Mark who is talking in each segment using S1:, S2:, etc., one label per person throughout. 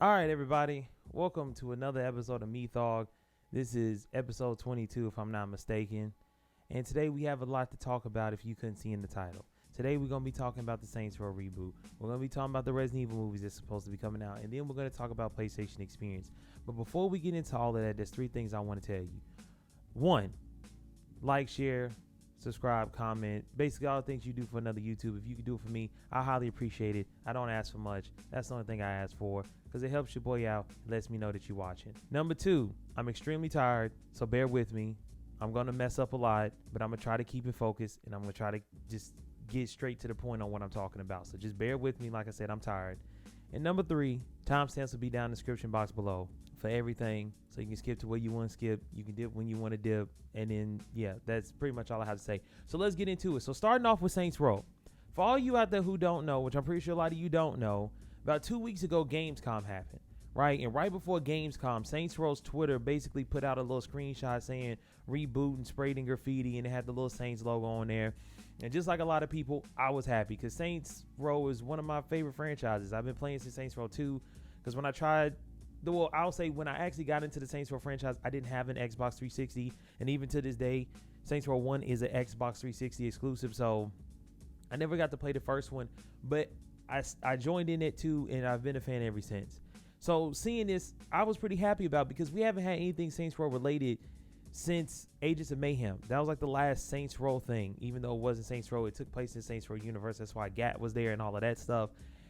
S1: All right, everybody. Welcome to another episode of Methough. This is episode 22, if I'm not mistaken. And today we have a lot to talk about if you couldn't see in the title. Today we're going to be talking about the Saints Row reboot. We're going to be talking about the Resident Evil movies that's supposed to be coming out. And then we're going to talk about PlayStation Experience. But before we get into all of that, there's three things I want to tell you. One, like, share, subscribe, comment, basically all the things you do for another YouTube. If you can do it for me, I highly appreciate it. I don't ask for much. That's the only thing I ask for, because it helps your boy out. It lets me know that you're watching. Number two, I'm extremely tired, so bear with me. I'm going to mess up a lot, but I'm going to try to keep it focused, and I'm going to try to just get straight to the point on what I'm talking about. So just bear with me. Like I said, I'm tired. And number three, timestamps will be down in the description box below for everything, so you can skip to where you want to skip. You can dip when you want to dip, and then yeah, that's pretty much all I have to say. So let's get into it. So starting off with Saints Row, for all you out there who don't know, which I'm pretty sure a lot of you don't know, about 2 weeks ago Gamescom happened, right? And right before Gamescom, Saints Row's Twitter basically put out a little screenshot saying reboot and sprayed in graffiti, and it had the little Saints logo on there. And just like a lot of people, I was happy because Saints Row is one of my favorite franchises. I've been playing since Saints Row 2, because when I tried, well, I'll say when I actually got into the Saints Row franchise, I didn't have an Xbox 360. And even to this day, Saints Row 1 is an Xbox 360 exclusive. So I never got to play the first one, but I joined in it too, and I've been a fan ever since. So seeing this, I was pretty happy about, because we haven't had anything Saints Row related since Agents of Mayhem. That was like the last Saints Row thing, even though it wasn't Saints Row. It took place in Saints Row universe. That's why GAT was there and all of that stuff.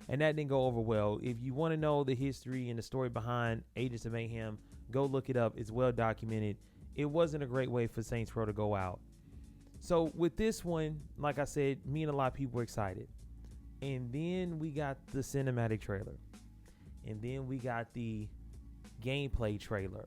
S1: And that didn't go over well. If you want to know the history and the story behind Agents of Mayhem, go look it up. It's well documented. It wasn't a great way for Saints Row to go out. So with this one, like I said, me and a lot of people were excited. And then we got the cinematic trailer. And then we got the gameplay trailer.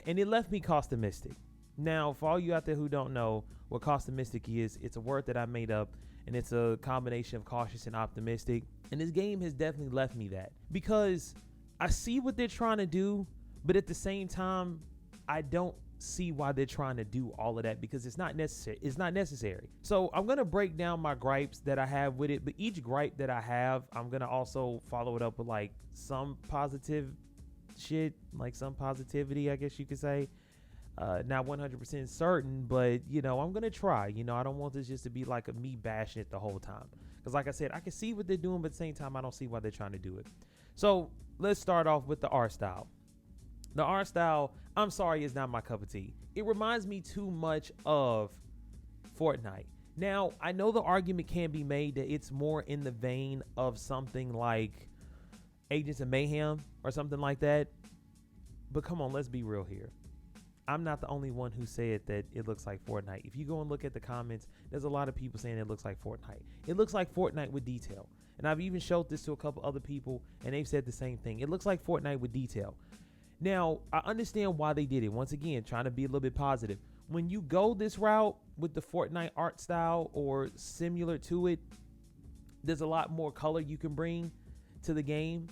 S1: And it left me costumistic. Now, for all you out there who don't know what costumistic is, it's a word that I made up, and it's a combination of cautious and optimistic. And this game has definitely left me that, because I see what they're trying to do, but at the same time, I don't see why they're trying to do all of that, because it's not necessary. It's not necessary. So I'm going to break down my gripes that I have with it, but each gripe that I have, I'm going to also follow it up with like some positive shit, like some positivity, I guess you could say. Not 100% certain, but you know, I'm gonna try. You know, I don't want this just to be like a me bashing it the whole time, because like I said, I can see what they're doing, but at the same time, I don't see why they're trying to do it. So let's start off with the art style. The art style, I'm sorry, is not my cup of tea. It reminds me too much of Fortnite. Now, I know the argument can be made that it's more in the vein of something like Agents of Mayhem or something like that, but come on, let's be real here. I'm not the only one who said that it looks like Fortnite. If you go and look at the comments, there's a lot of people saying it looks like Fortnite. It looks like Fortnite with detail. And I've even showed this to a couple other people, and they've said the same thing. It looks like Fortnite with detail. Now, I understand why they did it. Once again, trying to be a little bit positive. When you go this route with the Fortnite art style or similar to it, there's a lot more color you can bring to the game.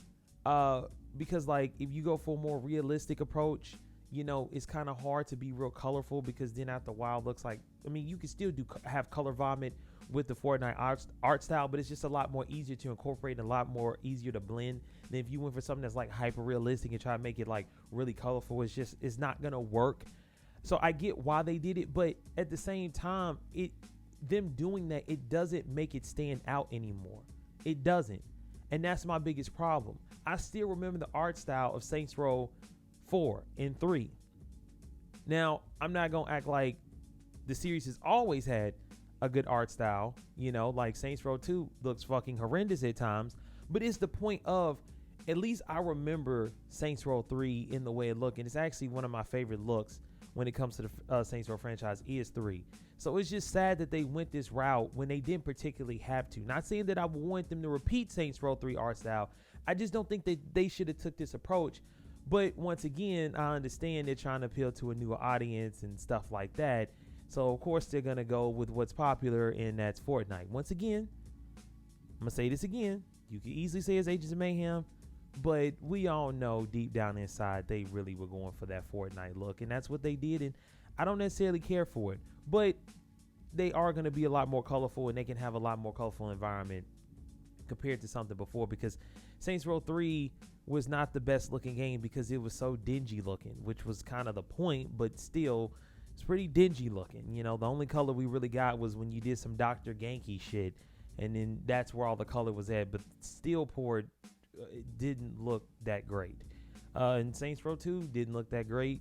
S1: Because like if you go for a more realistic approach, you know, it's kind of hard to be real colorful, because then after a while it looks like, I mean, you can still have color vomit with the Fortnite art style, but it's just a lot more easier to incorporate and a lot more easier to blend than if you went for something that's like hyper realistic and try to make it like really colorful. It's not gonna work. So I get why they did it, but at the same time, them doing that, it doesn't make it stand out anymore. It doesn't. And that's my biggest problem. I still remember the art style of Saints Row 4 and 3. Now, I'm not gonna act like the series has always had a good art style, you know, like Saints Row 2 looks fucking horrendous at times, but it's the point of, at least I remember Saints Row 3 in the way it looked, and it's actually one of my favorite looks when it comes to the Saints Row franchise is 3. So it's just sad that they went this route when they didn't particularly have to. Not saying that I want them to repeat Saints Row 3 art style. I just don't think that they should have took this approach. But once again, I understand they're trying to appeal to a newer audience and stuff like that. So of course they're going to go with what's popular, and that's Fortnite. Once again, I'm going to say this again. You can easily say it's Agents of Mayhem, but we all know deep down inside they really were going for that Fortnite look, and that's what they did, and I don't necessarily care for it. But they are going to be a lot more colorful, and they can have a lot more colorful environment compared to something before, because Saints Row 3 was not the best looking game because it was so dingy looking, which was kind of the point, but still it's pretty dingy looking. You know, the only color we really got was when you did some Dr. Genki shit, and then that's where all the color was at, but still poured, it didn't look that great. And Saints Row 2 didn't look that great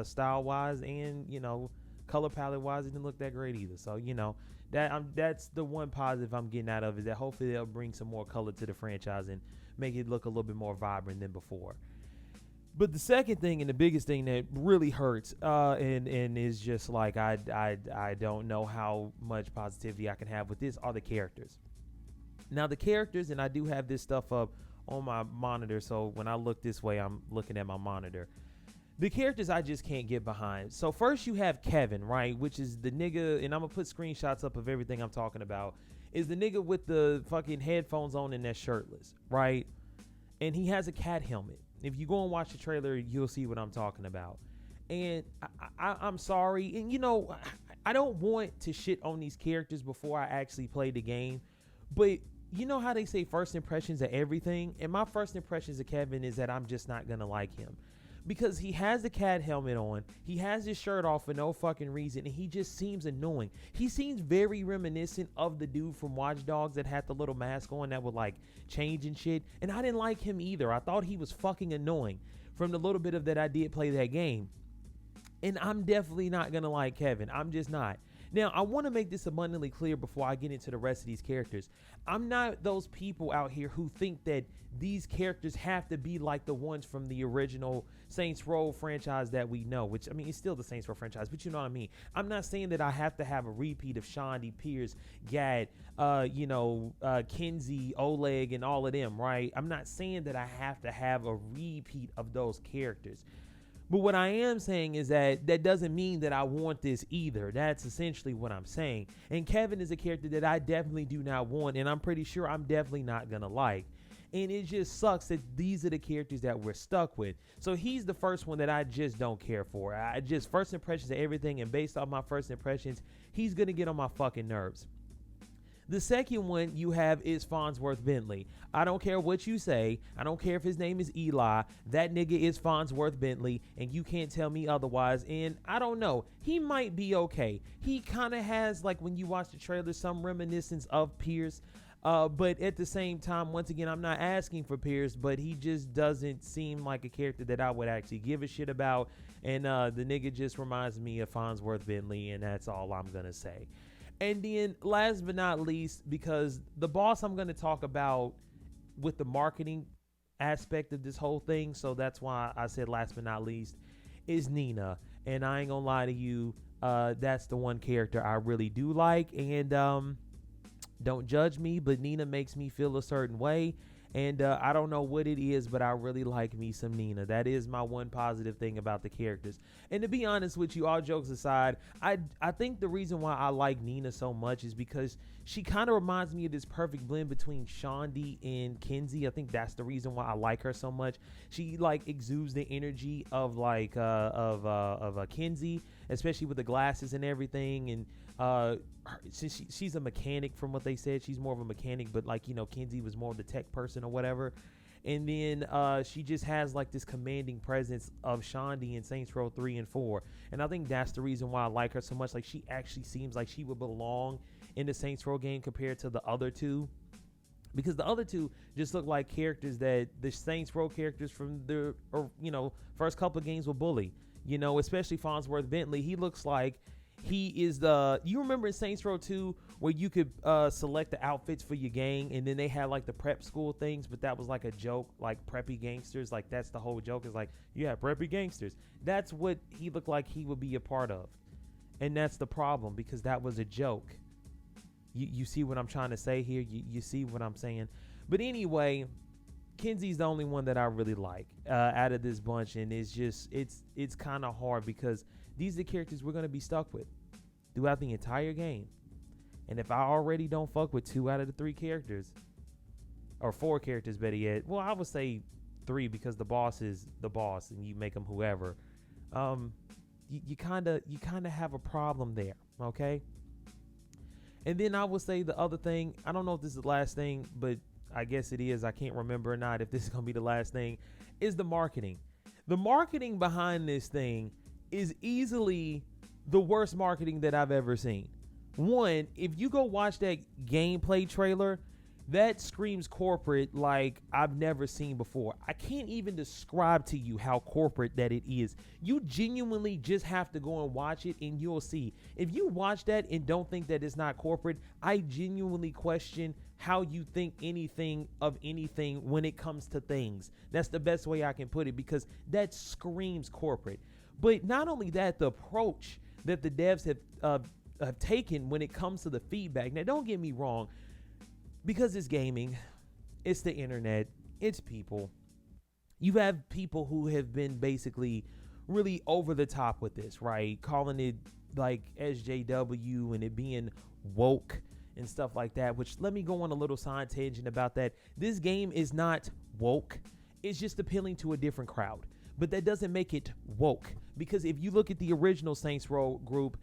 S1: style wise, and you know, color palette wise, it didn't look that great either. So you know, that's the one positive I'm getting out of, is that hopefully they'll bring some more color to the franchise and make it look a little bit more vibrant than before. But the second thing, and the biggest thing that really hurts, and is just like I don't know how much positivity I can have with this, are the characters. Now the characters, and I do have this stuff up on my monitor, so when I look this way, I'm looking at my monitor. The characters I just can't get behind. So first you have Kevin, right, which is the nigga, and I'm gonna put screenshots up of everything I'm talking about, is the nigga with the fucking headphones on and that's shirtless, right? And he has a cat helmet. If you go and watch the trailer, you'll see what I'm talking about. And I'm sorry, and you know, I don't want to shit on these characters before I actually play the game, but you know how they say first impressions are everything? And my first impressions of Kevin is that I'm just not gonna like him. Because he has the cat helmet on, he has his shirt off for no fucking reason, and he just seems annoying. He seems very reminiscent of the dude from Watch Dogs that had the little mask on that would like change and shit. And I didn't like him either. I thought he was fucking annoying from the little bit of that I did play that game. And I'm definitely not gonna like Kevin. I'm just not. Now, I want to make this abundantly clear before I get into the rest of these characters. I'm not those people out here who think that these characters have to be like the ones from the original Saints Row franchise that we know, which, I mean, it's still the Saints Row franchise, but you know what I mean. I'm not saying that I have to have a repeat of Shondi, Pierce, Gad, Kinsey, Oleg, and all of them, right? I'm not saying that I have to have a repeat of those characters. But what I am saying is that doesn't mean that I want this either. That's essentially what I'm saying. And Kevin is a character that I definitely do not want, and I'm pretty sure I'm definitely not going to like. And it just sucks that these are the characters that we're stuck with. So he's the first one that I just don't care for. I just, first impressions of everything, and based off my first impressions, he's going to get on my fucking nerves. The second one you have is Farnsworth Bentley. I don't care what you say. I don't care if his name is Eli. That nigga is Farnsworth Bentley, and you can't tell me otherwise. And I don't know. He might be okay. He kind of has, like, when you watch the trailer, some reminiscence of Pierce. But at the same time, once again, I'm not asking for Pierce, but he just doesn't seem like a character that I would actually give a shit about. And the nigga just reminds me of Farnsworth Bentley, and that's all I'm going to say. And then last but not least, because the boss I'm going to talk about with the marketing aspect of this whole thing, so that's why I said last but not least, is Nina. And I ain't going to lie to you, that's the one character I really do like. And don't judge me, but Nina makes me feel a certain way. And I don't know what it is, but I really like me some Nina. That is my one positive thing about the characters. And to be honest with you, all jokes aside, I think the reason why I like Nina so much is because she kind of reminds me of this perfect blend between Shondi and Kinsey. I think that's the reason why I like her so much. She like exudes the energy of like of Kinsey, especially with the glasses and everything. And since she's a mechanic, from what they said, she's more of a mechanic, but like, you know, Kinsey was more of the tech person or whatever. And then she just has like this commanding presence of Shondi in Saints Row 3 and 4. And I think that's the reason why I like her so much. Like, she actually seems like she would belong in the Saints Row game compared to the other two. Because the other two just look like characters that the Saints Row characters from the, or, you know, first couple of games will bully. You know, especially Farnsworth Bentley. He looks like he is the, you remember in Saints Row 2 where you could select the outfits for your gang, and then they had like the prep school things, but that was like a joke, like preppy gangsters. Like, that's the whole joke, is like, yeah, preppy gangsters. That's what he looked like he would be a part of. And that's the problem, because that was a joke. You see what I'm trying to say here? You see what I'm saying? But anyway, Kinsey's the only one that I really like out of this bunch, and it's just, it's kind of hard because these are the characters we're going to be stuck with throughout the entire game. And if I already don't fuck with 2 out of the 3 characters, or 4 characters better yet, well, I would say 3, because the boss is the boss and you make him whoever, you kind of have a problem there, okay? And then I would say the other thing, I don't know if this is the last thing, but I guess it is, I can't remember or not if this is going to be the last thing, is the marketing. The marketing behind this thing is easily the worst marketing that I've ever seen. One, if you go watch that gameplay trailer, that screams corporate like I've never seen before. I can't even describe to you how corporate that it is. You genuinely just have to go and watch it and you'll see. If you watch that and don't think that it's not corporate, I genuinely question how you think anything of anything when it comes to things. That's the best way I can put it, because that screams corporate. But not only that, the approach that the devs have taken when it comes to the feedback. Now, don't get me wrong, because it's gaming, it's the internet, it's people. You have people who have been basically really over the top with this, right? Calling it like SJW and it being woke and stuff like that, which let me go on a little side tangent about that. This game is not woke. It's just appealing to a different crowd. But that doesn't make it woke, because if you look at the original Saints Row group,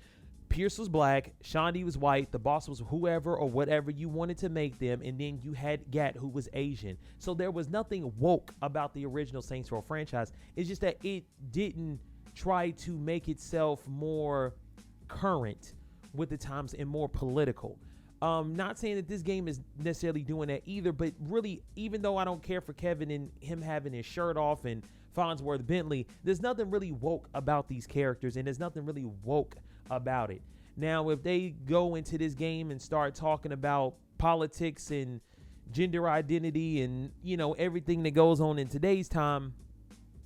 S1: Pierce was black, Shaundi was white, the boss was whoever or whatever you wanted to make them, and then you had Gat, who was Asian. So there was nothing woke about the original Saints Row franchise. It's just that it didn't try to make itself more current with the times and more political. Not saying that this game is necessarily doing that either, but really, even though I don't care for Kevin and him having his shirt off and Farnsworth Bentley, there's nothing really woke about these characters, and there's nothing really woke about it. Now, if they go into this game and start talking about politics and gender identity and, you know, everything that goes on in today's time,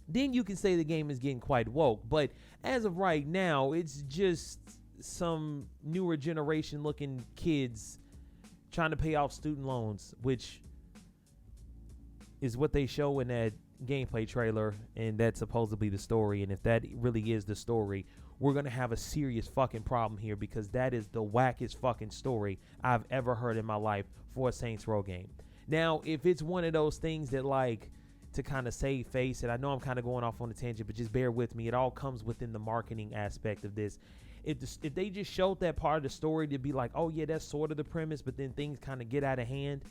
S1: then you can say the game is getting quite woke. But as of right now, it's just some newer generation looking kids trying to pay off student loans, which is what they show in that gameplay trailer, and that's supposedly the story. And if that really is the story, we're gonna have a serious fucking problem here, because that is the wackest fucking story I've ever heard in my life for a Saints Row game. Now, if it's one of those things that, like, to kind of save face, and I know I'm kind of going off on a tangent, but just bear with me, it all comes within the marketing aspect of this. If they just showed that part of the story to be like, oh yeah, that's sort of the premise, but then things kind of get out of hand,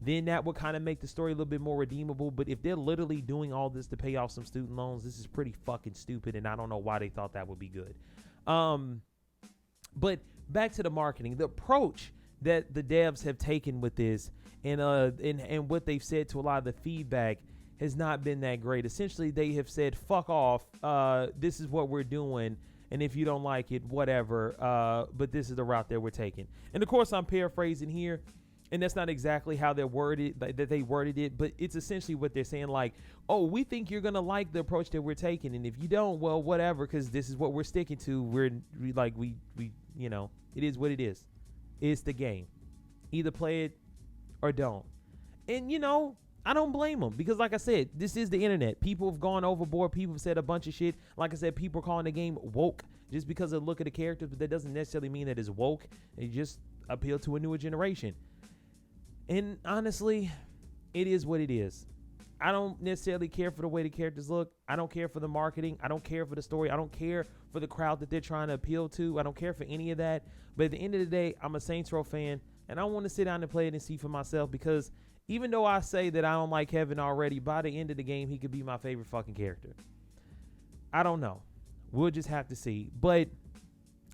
S1: then that would kind of make the story a little bit more redeemable. But if they're literally doing all this to pay off some student loans, this is pretty fucking stupid, and I don't know why they thought that would be good. But back to the marketing, the approach that the devs have taken with this, and what they've said to a lot of the feedback has not been that great. Essentially, they have said, fuck off, this is what we're doing, and if you don't like it, whatever, but this is the route that we're taking. And of course, I'm paraphrasing here, and that's not exactly how they worded it, but it's essentially what they're saying, like, oh, we think you're gonna like the approach that we're taking, and if you don't, well, whatever, because this is what we're sticking to. We you know, it is what it is. It's the game. Either play it or don't. And you know, I don't blame them, because like I said, this is the internet. People have gone overboard. People have said a bunch of shit. Like I said, people are calling the game woke just because of the look of the characters, but that doesn't necessarily mean that it's woke. It just appeal to a newer generation. And honestly, it is what it is. I don't necessarily care for the way the characters look. I don't care for the marketing. I don't care for the story. I don't care for the crowd that they're trying to appeal to. I don't care for any of that. But at the end of the day, I'm a Saints Row fan, and I want to sit down and play it and see for myself, because even though I say that I don't like Kevin already, by the end of the game, he could be my favorite fucking character. I don't know. We'll just have to see. But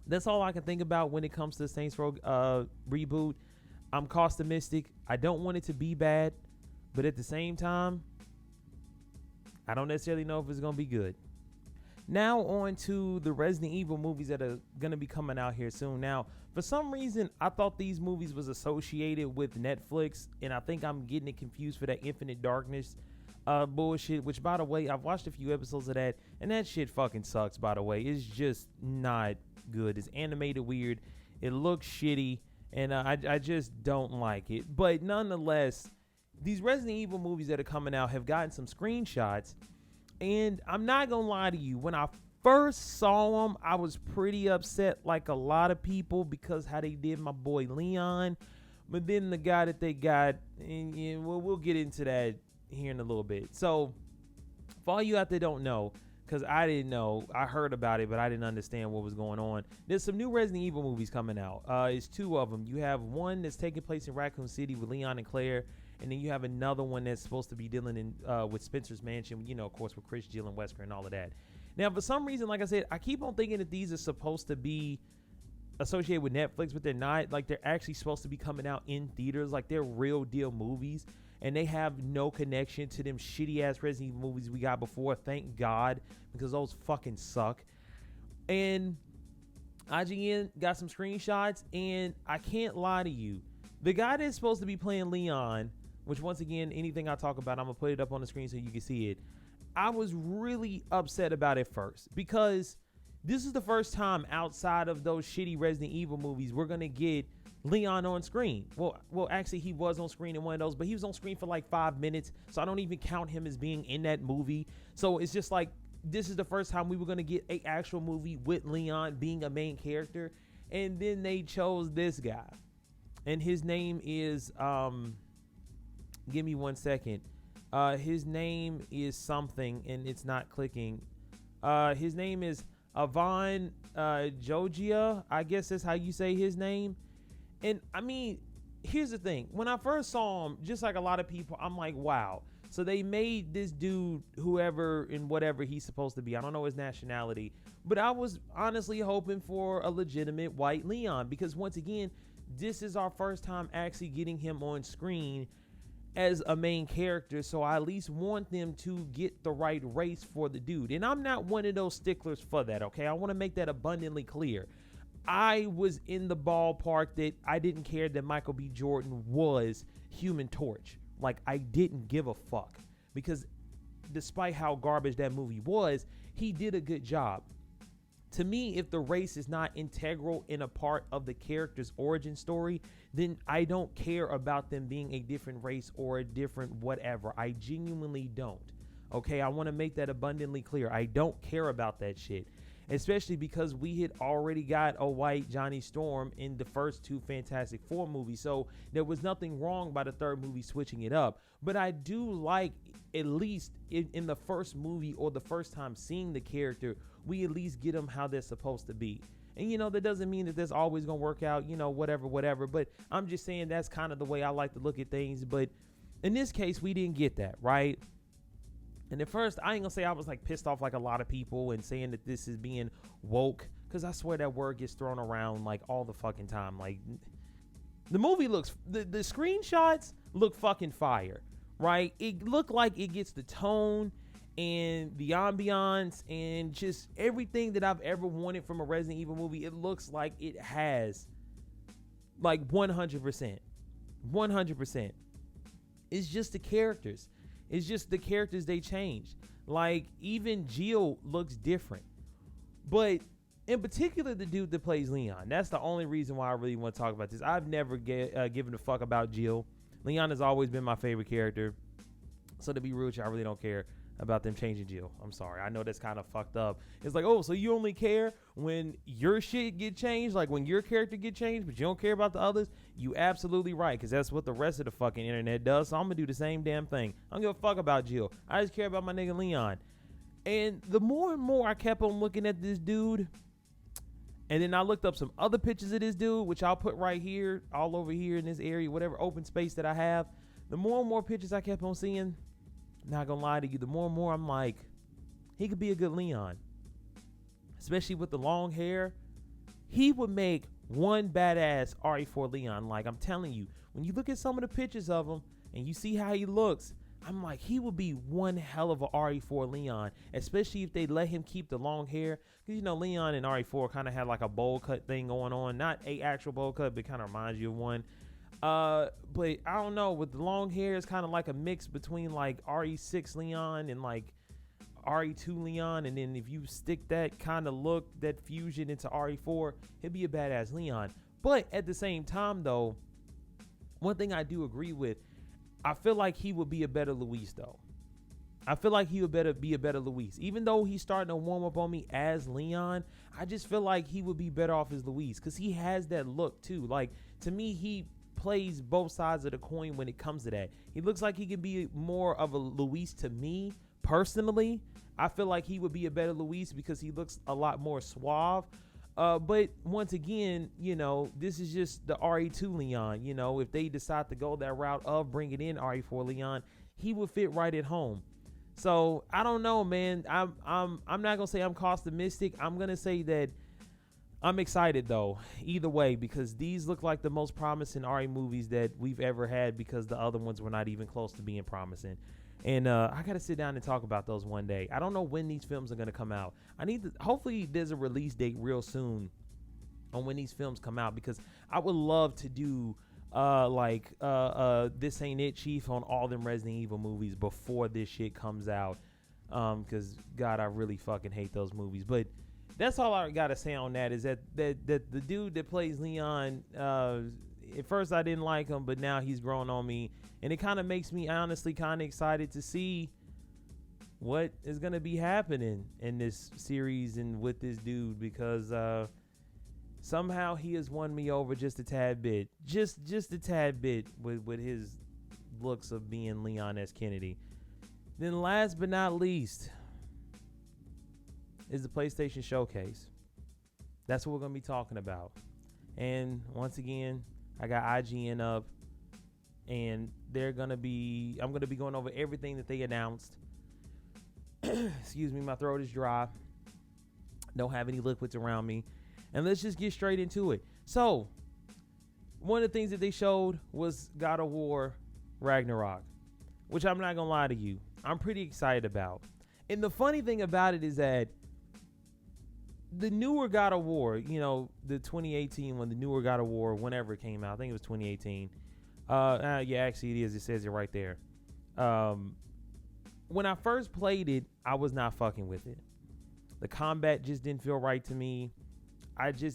S1: that's all I can think about when it comes to the Saints Row reboot. I'm costumistic. I don't want it to be bad, but at the same time, I don't necessarily know if it's going to be good. Now on to the Resident Evil movies that are going to be coming out here soon. Now, for some reason, I thought these movies was associated with Netflix, and I think I'm getting it confused for that Infinite Darkness bullshit, which, by the way, I've watched a few episodes of that, and that shit fucking sucks, by the way. It's just not good. It's animated weird. It looks shitty. And I just don't like it. But nonetheless, these Resident Evil movies that are coming out have gotten some screenshots. And I'm not going to lie to you. When I first saw them, I was pretty upset, like a lot of people, because how they did my boy Leon. But then the guy that they got, and yeah, we'll get into that here in a little bit. So for all you out there don't know, because I didn't know. I heard about it, but I didn't understand what was going on. There's some new Resident Evil movies coming out. It's two of them. You have one that's taking place in Raccoon City with Leon and Claire, and then you have another one that's supposed to be dealing in with Spencer's Mansion, of course, with Chris, Jill, and Wesker and all of that. Now, for some reason, like I said, I keep on thinking that these are supposed to be associated with Netflix, but they're not. Like, they're actually supposed to be coming out in theaters. Like, they're real deal movies, and they have no connection to them shitty ass Resident Evil movies we got before. Thank God, because those fucking suck. And IGN got some screenshots, and I can't lie to you, the guy that's supposed to be playing Leon, which once again, anything I talk about, I'm gonna put it up on the screen so you can see it. I was really upset about it first, because this is the first time outside of those shitty Resident Evil movies we're gonna get Leon on screen. Well, actually, he was on screen in one of those, but he was on screen for like 5 minutes, so I don't even count him as being in that movie. So it's just like, this is the first time we were gonna get an actual movie with Leon being a main character, and then they chose this guy, and his name is give me 1 second. His name is something, and it's not clicking. His name is Avon Jogia. I guess that's how you say his name. And I mean, here's the thing. When I first saw him, just like a lot of people, I'm like, wow. So they made this dude whoever and whatever he's supposed to be. I don't know his nationality, but I was honestly hoping for a legitimate white Leon, because once again, this is our first time actually getting him on screen as a main character, so I at least want them to get the right race for the dude. And I'm not one of those sticklers for that, okay? I want to make that abundantly clear. I was in the ballpark that I didn't care that Michael B. Jordan was Human Torch. Like, I didn't give a fuck, because despite how garbage that movie was, he did a good job. To me, if the race is not integral in a part of the character's origin story, then I don't care about them being a different race or a different whatever. I genuinely don't. Okay, I want to make that abundantly clear. I don't care about that shit, especially because we had already got a white Johnny Storm in the first two Fantastic Four movies, so there was nothing wrong by the third movie switching it up. But I do like, at least in the first movie or the first time seeing the character, we at least get them how they're supposed to be. And that doesn't mean that that's always gonna work out, whatever, but I'm just saying that's kind of the way I like to look at things. But in this case, we didn't get that, right? And at first, I ain't gonna say I was like pissed off like a lot of people and saying that this is being woke, because I swear that word gets thrown around like all the fucking time. Like, the movie looks, the screenshots look fucking fire, right? It looked like it gets the tone and the ambiance and just everything that I've ever wanted from a Resident Evil movie. It looks like it has, like, 100%. It's just the characters. It's just the characters they changed. Like, even Jill looks different. But in particular, the dude that plays Leon. That's the only reason why I really want to talk about this. I've never given a fuck about Jill. Leon has always been my favorite character. So to be rude, I really don't care about them changing Jill. I'm sorry. I know that's kind of fucked up. It's like, oh, so you only care when your shit get changed, like when your character get changed, but you don't care about the others? You absolutely right, because that's what the rest of the fucking internet does. So I'm gonna do the same damn thing. I don't give a fuck about Jill. I just care about my nigga Leon. And the more and more I kept on looking at this dude, and then I looked up some other pictures of this dude, which I'll put right here, all over here in this area, whatever open space that I have. The more and more pictures I kept on seeing, not gonna lie to you, the more and more I'm like, he could be a good Leon. Especially with the long hair. He would make one badass RE4 Leon. Like, I'm telling you, when you look at some of the pictures of him and you see how he looks, I'm like, he would be one hell of a RE4 Leon, especially if they let him keep the long hair. Because, Leon and RE4 kind of had like a bowl cut thing going on. Not a actual bowl cut, but kind of reminds you of one. But I don't know, with the long hair, it's kind of like a mix between like RE6 Leon and like RE2 Leon. And then if you stick that kind of look, that fusion into RE4, he'd be a badass Leon. But at the same time, though, one thing I do agree with, I feel like he would be a better Luis, though. I feel like he would be a better Luis. Even though he's starting to warm up on me as Leon, I just feel like he would be better off as Luis, because he has that look too. Like, to me, he plays both sides of the coin when it comes to that. He looks like he can be more of a Luis to me personally. I feel like he would be a better Luis because he looks a lot more suave. But once again, this is just the RE2 Leon. If they decide to go that route of bringing in RE4 Leon, he would fit right at home. So I don't know, man. I'm not gonna say I'm optimistic. I'm gonna say that I'm excited though. Either way, because these look like the most promising RE movies that we've ever had, because the other ones were not even close to being promising. And I gotta sit down and talk about those one day. I don't know when these films are gonna come out. Hopefully there's a release date real soon on when these films come out, because I would love to do This Ain't It, Chief, on all them Resident Evil movies before this shit comes out. Because God, I really fucking hate those movies. But that's all I gotta say on that, is that the dude that plays Leon, at first I didn't like him, but now he's grown on me, and it kind of makes me honestly kind of excited to see what is gonna be happening in this series and with this dude, because somehow he has won me over just a tad bit, just a tad bit with his looks of being Leon S. Kennedy. Then last but not least is the PlayStation Showcase. That's what we're gonna be talking about. And once again, I got IGN up, and I'm gonna be going over everything that they announced. Excuse me, my throat is dry. Don't have any liquids around me. And let's just get straight into it. So, one of the things that they showed was God of War Ragnarok, which I'm not gonna lie to you, I'm pretty excited about. And the funny thing about it is that the newer God of War, the 2018 one, the newer God of War, whenever it came out, I think it was 2018. Yeah, actually it is. It says it right there. When I first played it, I was not fucking with it. The combat just didn't feel right to me.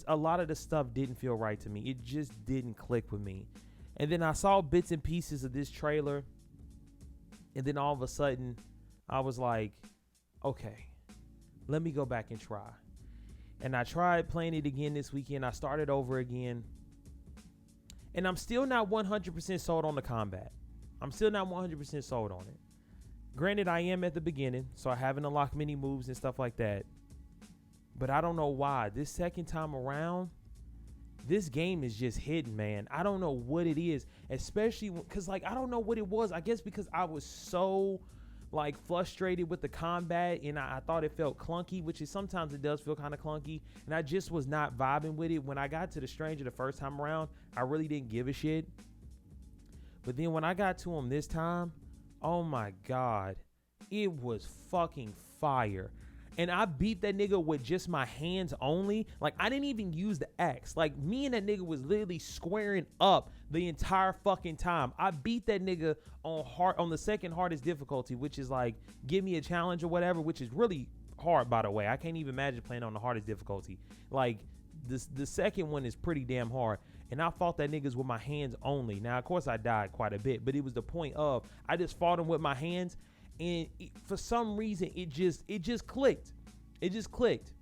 S1: A lot of the stuff didn't feel right to me. It just didn't click with me. And then I saw bits and pieces of this trailer, and then all of a sudden, I was like, okay, let me go back and try. And I tried playing it again this weekend. I started over again. And I'm still not 100% sold on the combat. I'm still not 100% sold on it. Granted, I am at the beginning, so I haven't unlocked many moves and stuff like that. But I don't know why. This second time around, this game is just hidden, man. I don't know what it is. Especially because, I don't know what it was. I guess because I was so frustrated with the combat, and I thought it felt clunky, which is sometimes it does feel kind of clunky, and I just was not vibing with it. When I got to the stranger the first time around, I really didn't give a shit. But then when I got to him this time, oh my God, it was fucking fire. And I beat that nigga with just my hands only. I didn't even use the X. Me and that nigga was literally squaring up the entire fucking time. I beat that nigga on the second hardest difficulty, which is give me a challenge or whatever, which is really hard, by the way. I can't even imagine playing on the hardest difficulty. The second one is pretty damn hard. And I fought that niggas with my hands only. Now, of course, I died quite a bit, but it was the point of I just fought him with my hands. And for some reason, it just clicked. It just clicked.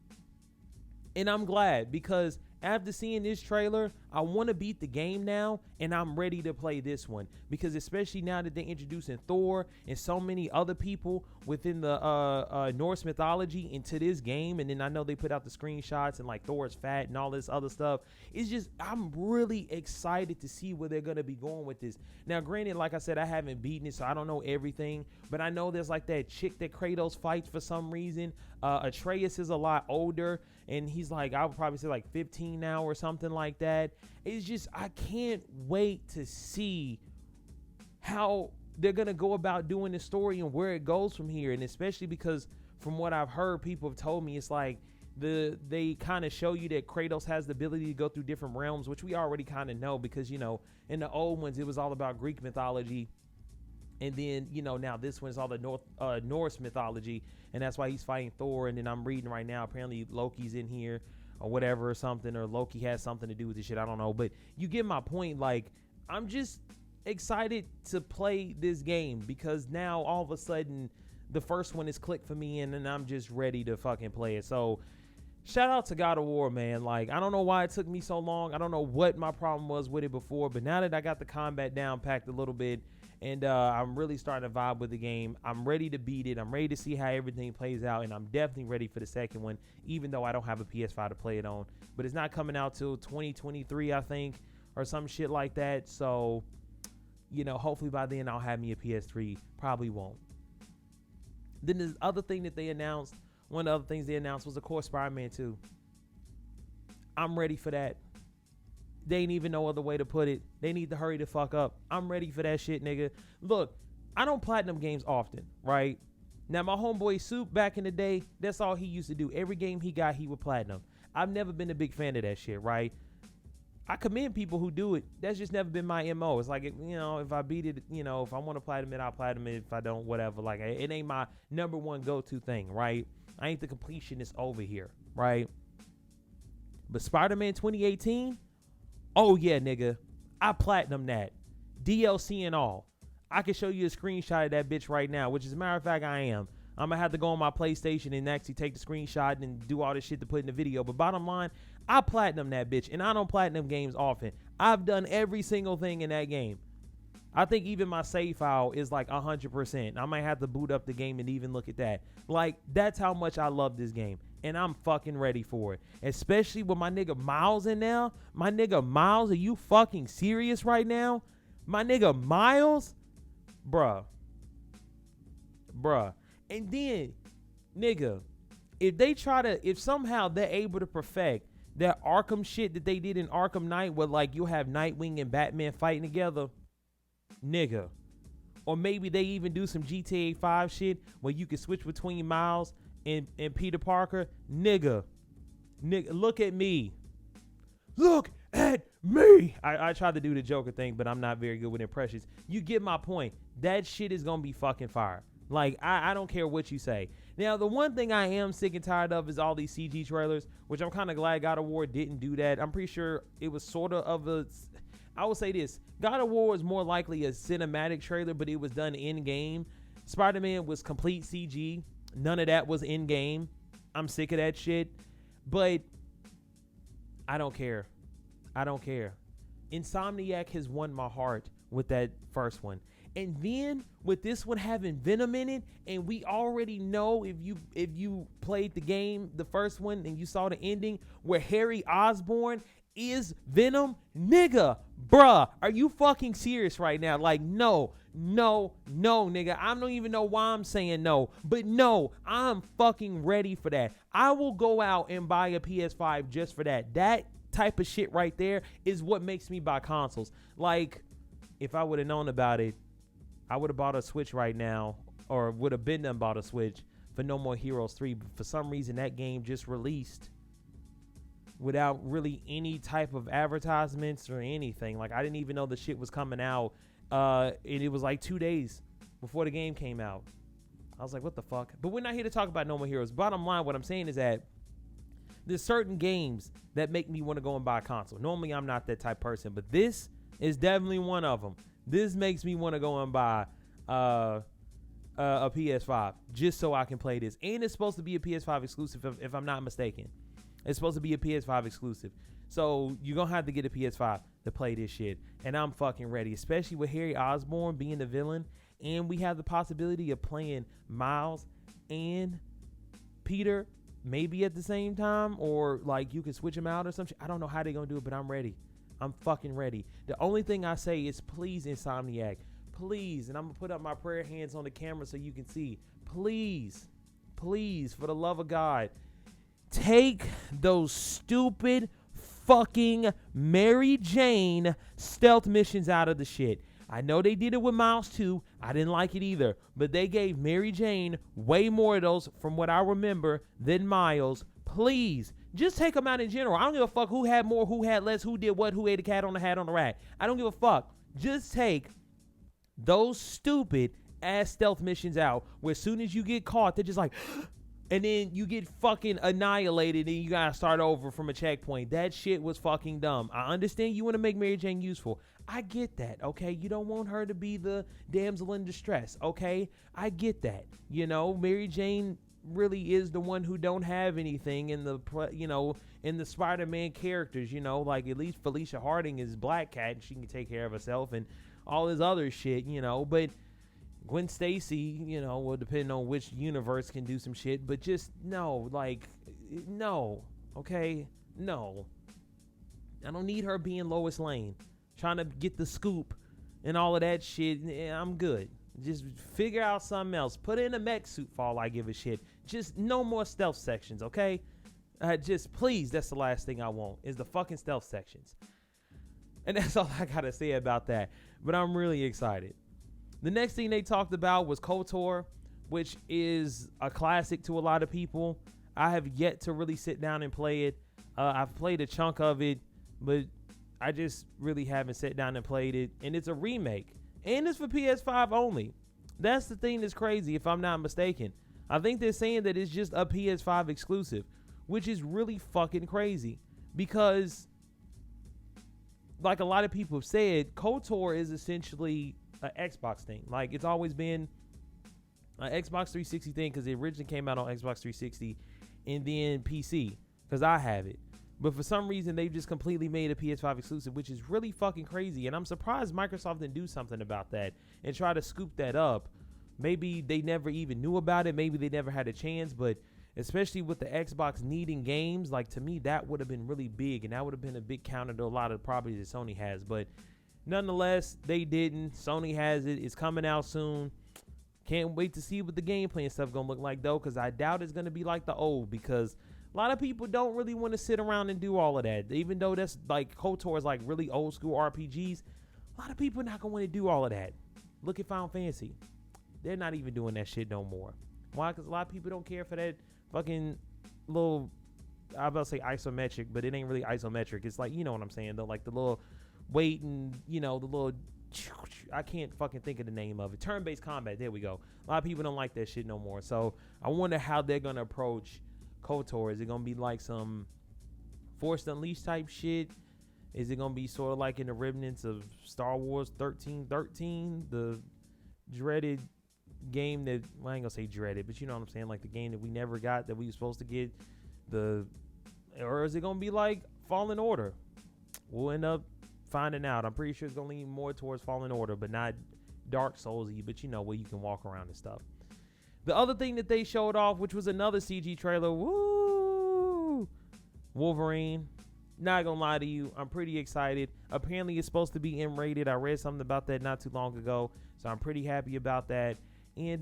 S1: And I'm glad, because after seeing this trailer, I want to beat the game now, and I'm ready to play this one. Because especially now that they're introducing Thor and so many other people within the Norse mythology into this game, and then I know they put out the screenshots and Thor's fat and all this other stuff. It's just, I'm really excited to see where they're going to be going with this. Now, granted, like I said, I haven't beaten it, so I don't know everything, but I know there's that chick that Kratos fights for some reason. Atreus is a lot older, and he's I would probably say 15 now or something like that. It's just, I can't wait to see how they're going to go about doing the story and where it goes from here. And especially because from what I've heard, people have told me, it's they kind of show you that Kratos has the ability to go through different realms, which we already kind of know, because, in the old ones, it was all about Greek mythology. And then, now this one's all the Norse mythology, and that's why he's fighting Thor. And then I'm reading right now, apparently Loki's in here or whatever or something, or Loki has something to do with this shit. I don't know. But you get my point. I'm just excited to play this game, because now all of a sudden the first one is clicked for me, and then I'm just ready to fucking play it. So shout out to God of War, man. I don't know why it took me so long. I don't know what my problem was with it before, but now that I got the combat down packed a little bit, And I'm really starting to vibe with the game. I'm ready to beat it. I'm ready to see how everything plays out. And I'm definitely ready for the second one, even though I don't have a PS5 to play it on. But it's not coming out till 2023, I think, or some shit like that. So, you know, hopefully by then I'll have me a PS3. Probably won't. Then the other thing that they announced, one of the other things they announced was, of course, Spider-Man 2. I'm ready for that. They ain't even no other way to put it. They need to hurry the fuck up. I'm ready for that shit, nigga. Look, I don't platinum games often, right? Now, my homeboy Soup back in the day, that's all he used to do. Every game he got, he would platinum. I've never been a big fan of that shit, right? I commend people who do it. That's just never been my MO. It's like, you know, if I beat it, you know, if I want to platinum it, I'll platinum it. If I don't, whatever. Like, it ain't my number one go-to thing, right? I ain't the completionist over here, right? But Spider-Man 2018, oh yeah, nigga, I platinum that. DLC and all. I can show you a screenshot of that bitch right now, which as a matter of fact, I am. I'm going to have to go on my PlayStation and actually take the screenshot and do all this shit to put in the video. But bottom line, I platinum that bitch, and I don't platinum games often. I've done every single thing in that game. I think even my save file is like 100%. I might have to boot up the game and even look at that. Like, that's how much I love this game. And I'm fucking ready for it. Especially with my nigga Miles in there. My nigga Miles, are you fucking serious right now? My nigga Miles? Bruh. And then, nigga, if somehow they're able to perfect that Arkham shit that they did in Arkham Knight, where like you have Nightwing and Batman fighting together, nigga. Or maybe they even do some GTA 5 shit where you can switch between Miles and Peter Parker, nigga, look at me. Look at me. I tried to do the Joker thing, but I'm not very good with impressions. You get my point. That shit is going to be fucking fire. Like, I don't care what you say. Now, the one thing I am sick and tired of is all these CG trailers, which I'm kind of glad God of War didn't do that. I'm pretty sure it was sort of I will say this. God of War was more likely a cinematic trailer, but it was done in-game. Spider-Man was complete CG. None of that was in-game. I'm sick of that shit. But I don't care. Insomniac has won my heart with that first one. And then with this one having Venom in it, and we already know if you played the game, the first one, and you saw the ending where Harry Osborn is Venom, nigga, bruh, are you fucking serious right now? Like, no, nigga. I don't even know why I'm saying no, but no, I'm fucking ready for that. I will go out and buy a PS5 just for that. That type of shit right there is what makes me buy consoles. Like, if I would have known about it, I would have bought a Switch right now, or would have been done bought a Switch for No More Heroes 3. But for some reason, that game just released without really any type of advertisements or anything. Like, I didn't even know the shit was coming out. And it was like 2 days before the game came out. I was like, what the fuck? But we're not here to talk about No More Heroes. Bottom line, what I'm saying is that there's certain games that make me want to go and buy a console. Normally, I'm not that type of person, but this is definitely one of them. This makes me want to go and buy a PS5 just so I can play this. And it's supposed to be a PS5 exclusive, if I'm not mistaken. It's supposed to be a PS5 exclusive. So you're going to have to get a PS5 to play this shit. And I'm fucking ready, especially with Harry Osborn being the villain. And we have the possibility of playing Miles and Peter maybe at the same time. Or like you can switch them out or something. I don't know how they're going to do it, but I'm ready. I'm fucking ready. The only thing I say is please, Insomniac. Please. And I'm going to put up my prayer hands on the camera so you can see. Please, for the love of God, take those stupid fucking Mary Jane stealth missions out of the shit. I know they did it with Miles 2. I didn't like it either. But they gave Mary Jane way more of those, from what I remember, than Miles. Please, just take them out in general. I don't give a fuck who had more, who had less, who did what, who ate a cat on the hat on the rack. I don't give a fuck. Just take those stupid ass stealth missions out, where as soon as you get caught, they're just like... and then you get fucking annihilated and you gotta start over from a checkpoint. That shit was fucking dumb. I understand you want to make Mary Jane useful. I get that, okay? You don't want her to be the damsel in distress, okay? I get that. You know, Mary Jane really is the one who don't have anything in the, in the Spider-Man characters, like at least Felicia Harding is Black Cat and she can take care of herself, and all this other shit, but Gwen Stacy, will depend on which universe can do some shit, but just no, no, okay, no. I don't need her being Lois Lane, trying to get the scoop and all of that shit. I'm good. Just figure out something else. Put in a mech suit for all I give a shit. Just no more stealth sections, okay? Just please, that's the last thing I want, is the fucking stealth sections. And that's all I gotta say about that. But I'm really excited. The next thing they talked about was KOTOR, which is a classic to a lot of people. I have yet to really sit down and play it. I've played a chunk of it, but I just really haven't sat down and played it. And it's a remake. And it's for PS5 only. That's the thing that's crazy, if I'm not mistaken. I think they're saying that it's just a PS5 exclusive, which is really fucking crazy. Because, like a lot of people have said, KOTOR is essentially an Xbox thing. Like, it's always been an Xbox 360 thing, because it originally came out on Xbox 360 and then PC, because I have it. But for some reason, they've just completely made a PS5 exclusive, which is really fucking crazy. And I'm surprised Microsoft didn't do something about that and try to scoop that up. Maybe they never even knew about it. Maybe they never had a chance. But especially with the Xbox needing games, like, to me, that would have been really big. And that would have been a big counter to a lot of the properties that Sony has. But nonetheless, they didn't. Sony has it. It's coming out soon. Can't wait to see what the gameplay and stuff gonna look like, though, because I doubt it's gonna be like the old, because a lot of people don't really want to sit around and do all of that. Even though that's like KOTOR is like really old school RPGs, a lot of people are not gonna want to do all of that. Look at Final Fantasy. They're not even doing that shit no more. Why? Because a lot of people don't care for that fucking little, I'm about to say isometric, but it ain't really isometric. It's like, you know what I'm saying, though, like the little weight and, the little, I can't fucking think of the name of it. Turn-based combat. There we go. A lot of people don't like that shit no more. So I wonder how they're gonna approach KOTOR. Is it gonna be like some Force Unleashed type shit? Is it gonna be sort of like in the remnants of Star Wars 1313, the dreaded game that, well, I ain't gonna say dreaded, but you know what I'm saying, like the game that we never got, that we were supposed to get, or is it gonna be like Fallen Order? We'll end up finding out. I'm pretty sure it's gonna lean more towards Fallen Order, but not Dark Souls-y, but where you can walk around and stuff. The other thing that they showed off, which was another CG trailer, Wolverine. Not gonna lie to you, I'm pretty excited. Apparently, it's supposed to be M-rated. I read something about that not too long ago, so I'm pretty happy about that. And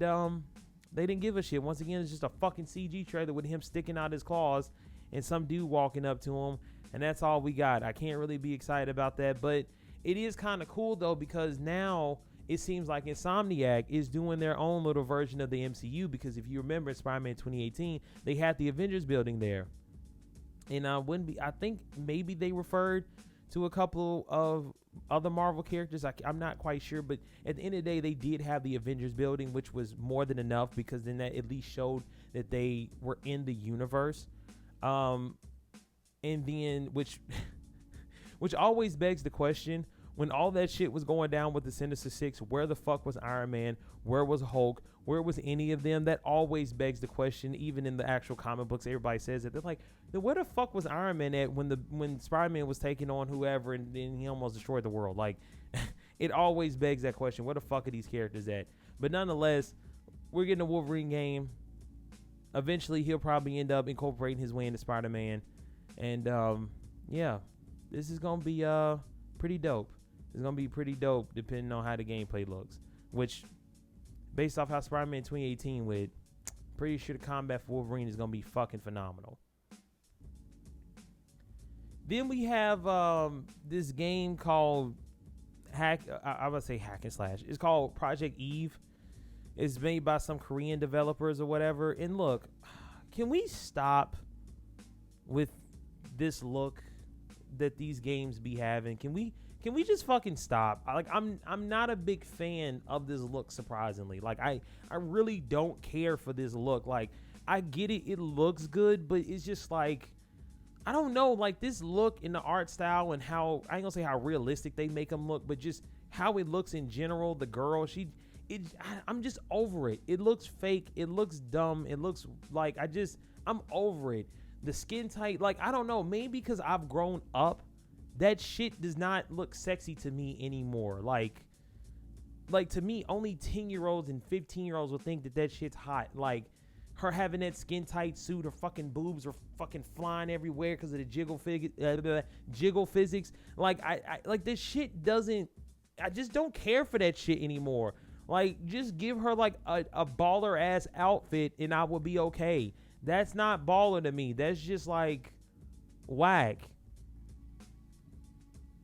S1: they didn't give a shit. Once again, it's just a fucking CG trailer with him sticking out his claws and some dude walking up to him, and that's all we got. I can't really be excited about that, but it is kind of cool though, because now it seems like Insomniac is doing their own little version of the MCU, because if you remember in Spider-Man 2018, they had the Avengers building there. And I think maybe they referred to a couple of other Marvel characters. I'm not quite sure, but at the end of the day, they did have the Avengers building, which was more than enough, because then that at least showed that they were in the universe. And then, which always begs the question, when all that shit was going down with the Sinister Six, where the fuck was Iron Man? Where was Hulk? Where was any of them? That always begs the question. Even in the actual comic books, everybody says it. They're like, then where the fuck was Iron Man at when Spider-Man was taking on whoever and then he almost destroyed the world? Like, it always begs that question. Where the fuck are these characters at? But nonetheless, we're getting a Wolverine game. Eventually, he'll probably end up incorporating his way into Spider-Man. And, yeah, this is going to be pretty dope. It's going to be pretty dope depending on how the gameplay looks. Which, based off how Spider-Man 2018 went, pretty sure the combat for Wolverine is going to be fucking phenomenal. Then we have this game called I would say Hack and Slash. It's called Project Eve. It's made by some Korean developers or whatever. And look, can we stop with this look that these games be having? Can we just fucking stop? I'm not a big fan of this look, surprisingly. Like, I really don't care for this look. Like, I get it, it looks good, but it's just like, I don't know, like this look in the art style and how, I ain't gonna say how realistic they make them look, but just how it looks in general. The girl, I'm just over it. It looks fake. It looks dumb. It looks like, I'm over it. The skin tight, like, I don't know, maybe because I've grown up, that shit does not look sexy to me anymore. Like, like, to me, only 10-year-olds and 15-year-olds will think that shit's hot. Like, her having that skin tight suit, her fucking boobs are fucking flying everywhere because of the jiggle physics. Like, I like, this shit doesn't, I just don't care for that shit anymore. Like, just give her like a baller ass outfit and I will be okay. That's not baller to me. That's just like whack.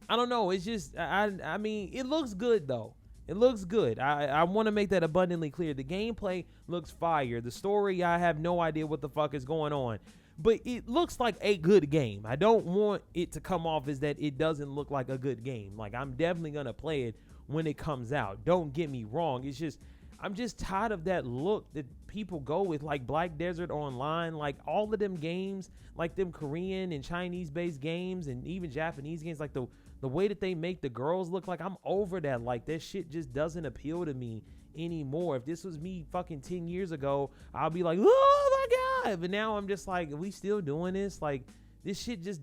S1: I don't know. It's just, I mean, it looks good though. It looks good. I want to make that abundantly clear. The gameplay looks fire. The story, I have no idea what the fuck is going on. But it looks like a good game. I don't want it to come off as that it doesn't look like a good game. Like, I'm definitely going to play it when it comes out. Don't get me wrong. It's just, I'm just tired of that look that people go with, like Black Desert Online. Like, all of them games, like them Korean and Chinese-based games and even Japanese games, like the way that they make the girls look, like, I'm over that. Like, that shit just doesn't appeal to me anymore. If this was me fucking 10 years ago, I'll be like, oh my God. But now I'm just like, are we still doing this? Like, this shit just,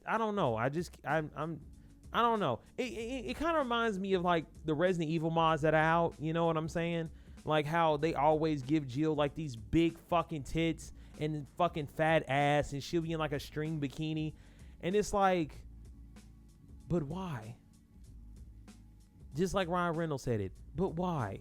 S1: I don't know. I don't know. It kind of reminds me of like the Resident Evil mods that are out. You know what I'm saying? Like how they always give Jill like these big fucking tits and fucking fat ass and she'll be in like a string bikini. And it's like, but why? Just like Ryan Reynolds said it. But why?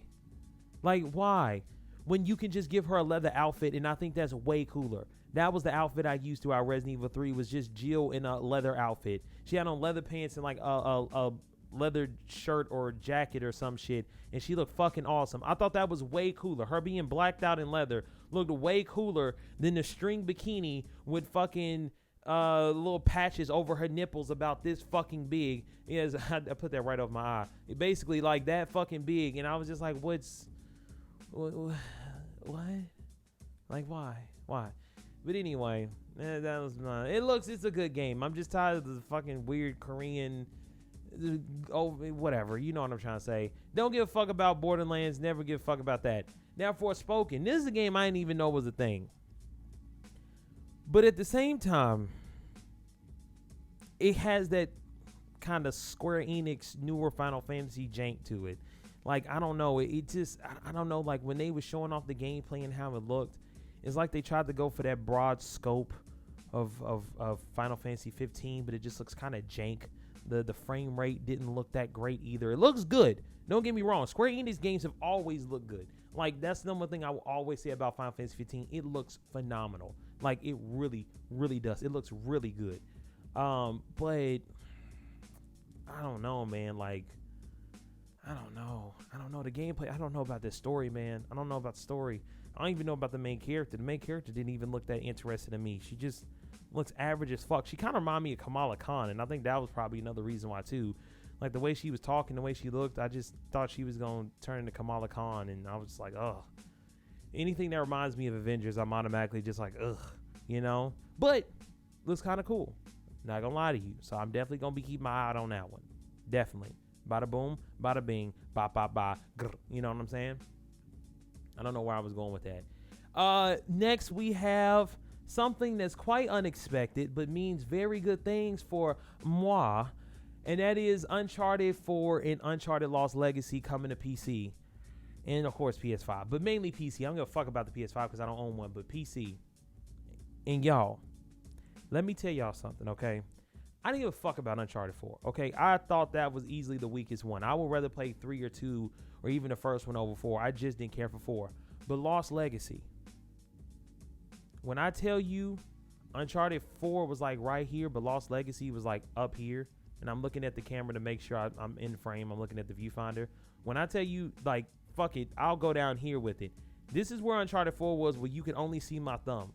S1: Like, why? When you can just give her a leather outfit, and I think that's way cooler. That was the outfit I used throughout Resident Evil 3, was just Jill in a leather outfit. She had on leather pants and like a leather shirt or jacket or some shit, and she looked fucking awesome. I thought that was way cooler. Her being blacked out in leather looked way cooler than the string bikini with fucking little patches over her nipples about this fucking big. Yes, I put that right over my eye. It basically like that fucking big, and I was just like, what? Like, why? But anyway, that was not. It's a good game. I'm just tired of the fucking weird Korean. Whatever. You know what I'm trying to say. Don't give a fuck about Borderlands. Never give a fuck about that. Now, Forspoken. This is a game I didn't even know was a thing. But at the same time, it has that kind of Square Enix newer Final Fantasy jank to it. Like, I don't know. It just, I don't know. Like, when they were showing off the gameplay and how it looked, it's like they tried to go for that broad scope of Final Fantasy 15, but it just looks kind of jank. The frame rate didn't look that great either. It looks good. Don't get me wrong. Square Enix games have always looked good. Like, that's the number one thing I will always say about Final Fantasy 15. It looks phenomenal. Like, it really, really does. It looks really good. But I don't know, man. Like, I don't know. The gameplay. I don't know about this story, man. I don't know about the story. I don't even know about the main character. The main character didn't even look that interested in me. She just looks average as fuck. She kind of reminded me of Kamala Khan, and I think that was probably another reason why, too. Like, the way she was talking, the way she looked, I just thought she was going to turn into Kamala Khan, and I was just like, ugh. Anything that reminds me of Avengers, I'm automatically just like, ugh, you know? But looks kind of cool. Not going to lie to you. So I'm definitely going to be keeping my eye out on that one. Definitely. Bada boom, bada bing, ba ba ba, grr. You know what I'm saying? I don't know where I was going with that. Next, we have something that's quite unexpected, but means very good things for moi. And that is Uncharted 4 and Uncharted Lost Legacy coming to PC. And, of course, PS5. But mainly PC. I don't give a fuck about the PS5 because I don't own one. But PC. And, y'all, let me tell y'all something, okay? I didn't give a fuck about Uncharted 4, okay? I thought that was easily the weakest one. I would rather play 3 or 2 or even the first one over 4. I just didn't care for 4. But Lost Legacy. When I tell you Uncharted 4 was like right here, but Lost Legacy was like up here, and I'm looking at the camera to make sure I'm in frame. I'm looking at the viewfinder. When I tell you, like, fuck it, I'll go down here with it. This is where Uncharted 4 was, where you could only see my thumb.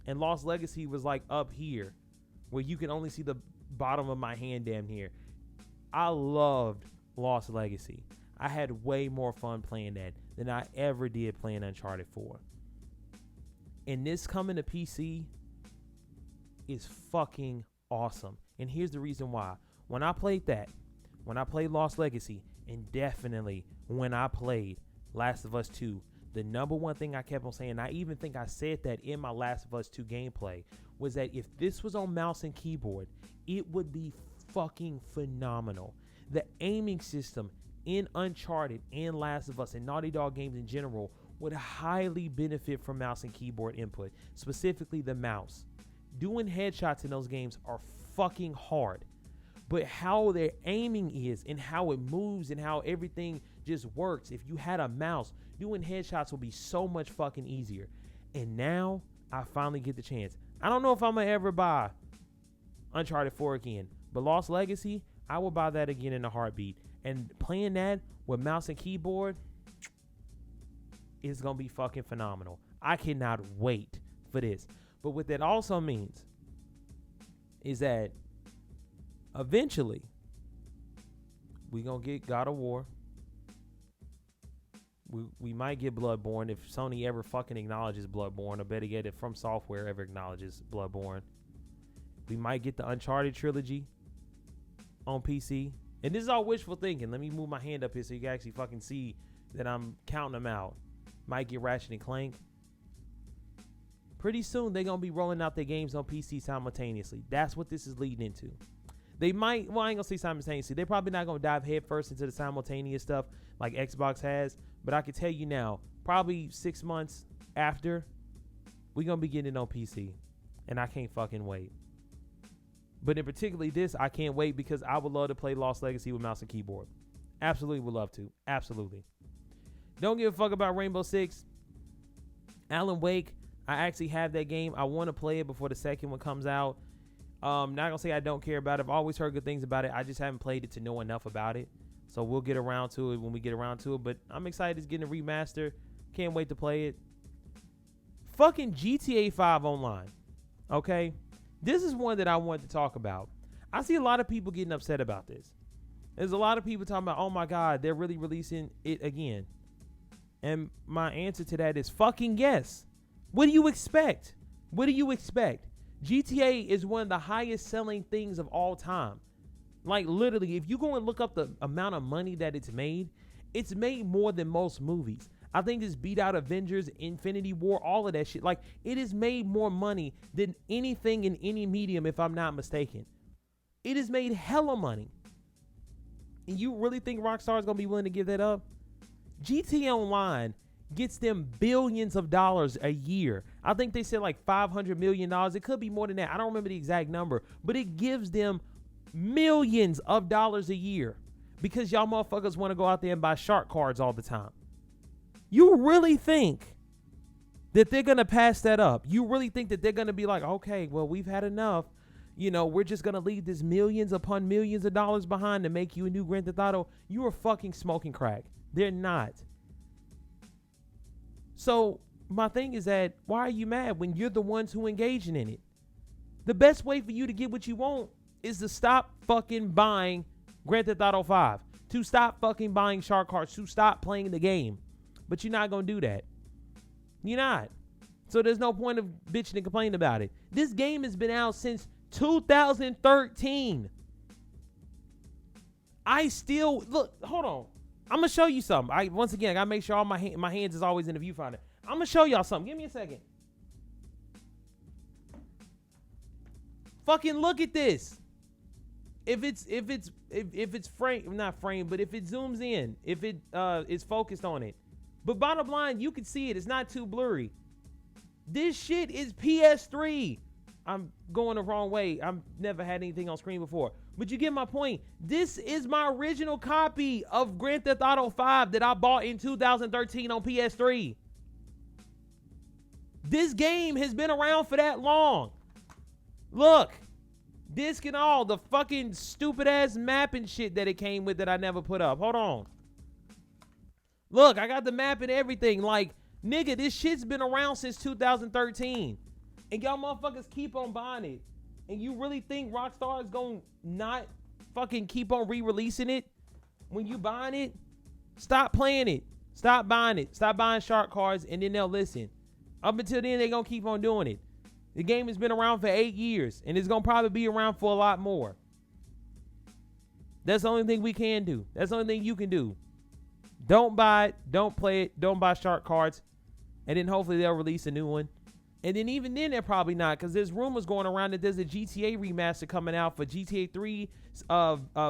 S1: And Lost Legacy was like up here, where you can only see the bottom of my hand damn near. I loved Lost Legacy. I had way more fun playing that than I ever did playing Uncharted 4. And this coming to PC is fucking awesome. And here's the reason why. When I played that, when I played Lost Legacy, and definitely when I played Last of Us 2, the number one thing I kept on saying, I even think I said that in my Last of Us 2 gameplay, was that if this was on mouse and keyboard, it would be fucking phenomenal. The aiming system in Uncharted and Last of Us and Naughty Dog games in general would highly benefit from mouse and keyboard input, specifically the mouse. Doing headshots in those games are fucking hard, but how their aiming is and how it moves and how everything just works, if you had a mouse, doing headshots will be so much fucking easier. And now I finally get the chance. I don't know if I'm gonna ever buy Uncharted 4 again, but Lost Legacy, I will buy that again in a heartbeat. And playing that with mouse and keyboard is going to be fucking phenomenal. I cannot wait for this. But what that also means is that eventually we're going to get God of War. We might get Bloodborne if Sony ever fucking acknowledges Bloodborne, or better yet, if From Software ever acknowledges Bloodborne. We might get the Uncharted trilogy on PC. And this is all wishful thinking. Let me move my hand up here so you can actually fucking see that I'm counting them out. Might get Ratchet and Clank. Pretty soon, they're going to be rolling out their games on PC simultaneously. That's what this is leading into. They might, well, I ain't going to say simultaneously. They're probably not going to dive head first into the simultaneous stuff like Xbox has. But I can tell you now, probably 6 months after, we're going to be getting it on PC. And I can't fucking wait. But in particularly this, I can't wait because I would love to play Lost Legacy with mouse and keyboard. Absolutely would love to. Absolutely. Don't give a fuck about Rainbow Six. Alan Wake, I actually have that game. I want to play it before the second one comes out. Not going to say I don't care about it. I've always heard good things about it. I just haven't played it to know enough about it. So we'll get around to it when we get around to it. But I'm excited it's getting a remaster. Can't wait to play it. Fucking GTA 5 Online. Okay? This is one that I wanted to talk about. I see a lot of people getting upset about this. There's a lot of people talking about, oh my God, they're really releasing it again. And my answer to that is fucking yes. What do you expect? What do you expect? GTA is one of the highest selling things of all time. Like literally, if you go and look up the amount of money that it's made more than most movies. I think it's beat out Avengers, Infinity War, all of that shit. Like, it has made more money than anything in any medium, if I'm not mistaken. It has made hella money. And you really think Rockstar is going to be willing to give that up? GTA Online gets them billions of dollars a year. I think they said like $500 million. It could be more than that. I don't remember the exact number. But it gives them millions of dollars a year because y'all motherfuckers want to go out there and buy shark cards all the time. You really think that they're going to pass that up? You really think that they're going to be like, okay, well, we've had enough. You know, we're just going to leave this millions upon millions of dollars behind to make you a new Grand Theft Auto? You are fucking smoking crack. They're not. So my thing is that why are you mad when you're the ones who engaging in it? The best way for you to get what you want is to stop fucking buying Grand Theft Auto 5. To stop fucking buying shark cards. To stop playing the game. But you're not going to do that. You're not. So there's no point of bitching and complaining about it. This game has been out since 2013. I still... Look, hold on. I'm going to show you something. Once again, I got to make sure all my hands is always in the viewfinder. I'm going to show y'all something. Give me a second. Fucking look at this. If it's frame, not frame, but if it zooms in, if it is focused on it. But bottom line, you can see it. It's not too blurry. This shit is PS3. I'm going the wrong way. I've never had anything on screen before. But you get my point. This is my original copy of Grand Theft Auto 5 that I bought in 2013 on PS3. This game has been around for that long. Look. Disc and all. The fucking stupid ass map and shit that it came with that I never put up. Hold on. Look, I got the map and everything. Like, nigga, this shit's been around since 2013. And y'all motherfuckers keep on buying it. And you really think Rockstar is going to not fucking keep on re-releasing it when you buying it? Stop playing it. Stop buying it. Stop buying shark cards and then they'll listen. Up until then, they're going to keep on doing it. The game has been around for 8 years. And it's going to probably be around for a lot more. That's the only thing we can do. That's the only thing you can do. Don't buy it. Don't play it. Don't buy shark cards. And then hopefully they'll release a new one. And then even then, they're probably not, because there's rumors going around that there's a GTA remaster coming out for GTA 3,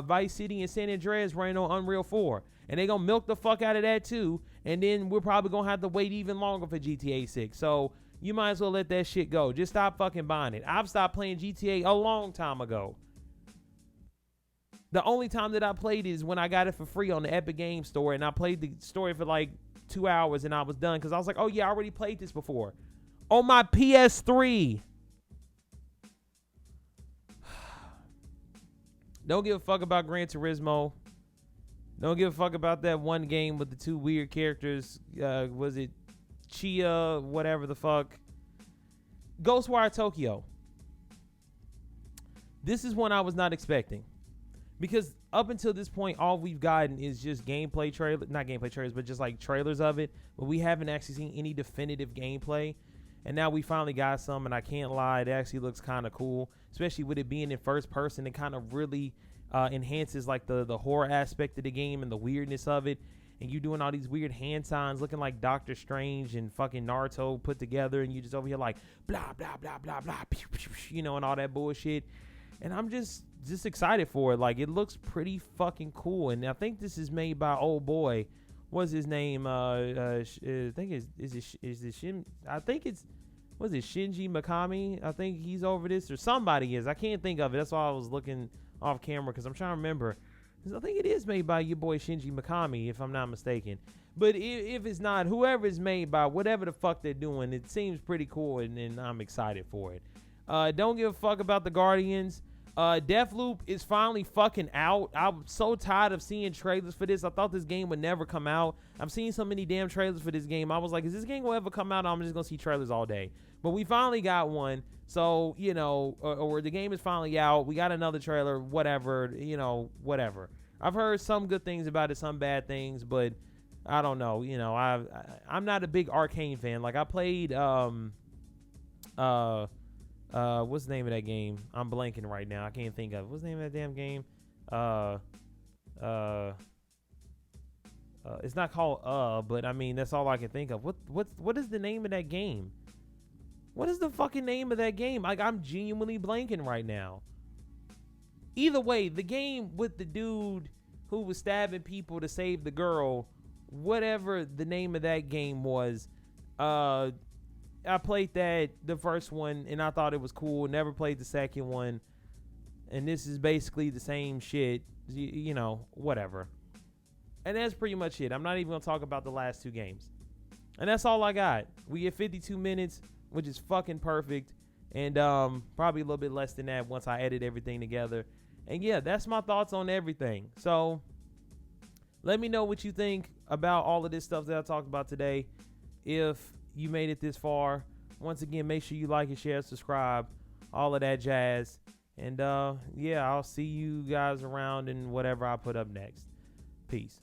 S1: Vice City, and San Andreas running on Unreal 4. And they're going to milk the fuck out of that too. And then we're probably going to have to wait even longer for GTA 6. So you might as well let that shit go. Just stop fucking buying it. I've stopped playing GTA a long time ago. The only time that I played is when I got it for free on the Epic Games Store. And I played the story for like 2 hours and I was done. Because I was like, oh yeah, I already played this before. On my PS3. Don't give a fuck about Gran Turismo. Don't give a fuck about that one game with the two weird characters. Was it Chia, whatever the fuck. Ghostwire Tokyo. This is one I was not expecting. Because up until this point, all we've gotten is just gameplay trailers. Not gameplay trailers, but just like trailers of it. But we haven't actually seen any definitive gameplay. And now we finally got some, and I can't lie, it actually looks kind of cool, especially with it being in first person. It kind of really enhances like the horror aspect of the game and the weirdness of it. And you doing all these weird hand signs, looking like Doctor Strange and fucking Naruto put together, and you just over here like blah blah blah blah blah, you know, and all that bullshit. And I'm just excited for it. Like, it looks pretty fucking cool. And I think this is made by old boy. What's his name? I think it's was it Shinji Mikami? I think he's over this, or somebody is. I can't think of it. That's why I was looking off camera, because I'm trying to remember. I think it is made by your boy Shinji Mikami, if I'm not mistaken. But if it's not, whoever is made by, whatever the fuck they're doing, it seems pretty cool, and I'm excited for it. Don't give a fuck about the Guardians. Deathloop is finally fucking out. I'm so tired of seeing trailers for this. I thought this game would never come out. I've seen so many damn trailers for this game. I was like, is this game gonna ever come out? I'm just gonna see trailers all day. But we finally got one. So, you know, or the game is finally out. We got another trailer, whatever, you know, whatever. I've heard some good things about it, some bad things, but I don't know. You know, I'm not a big Arcane fan. Like, I played what's the name of that game? I'm blanking right now. I can't think of it. What's the name of that damn game? It's not called but I mean, that's all I can think of. What is the name of that game? What is the fucking name of that game? Like, I'm genuinely blanking right now. Either way, the game with the dude who was stabbing people to save the girl, whatever the name of that game was, I played that, the first one, and I thought it was cool. Never played the second one. And this is basically the same shit. You know, whatever. And that's pretty much it. I'm not even going to talk about the last two games. And that's all I got. We get 52 minutes, which is fucking perfect. And probably a little bit less than that once I edit everything together. And yeah, that's my thoughts on everything. So let me know what you think about all of this stuff that I talked about today. If you made it this far, once again, make sure you like and share, subscribe, all of that jazz. And yeah, I'll see you guys around in whatever I put up next. Peace.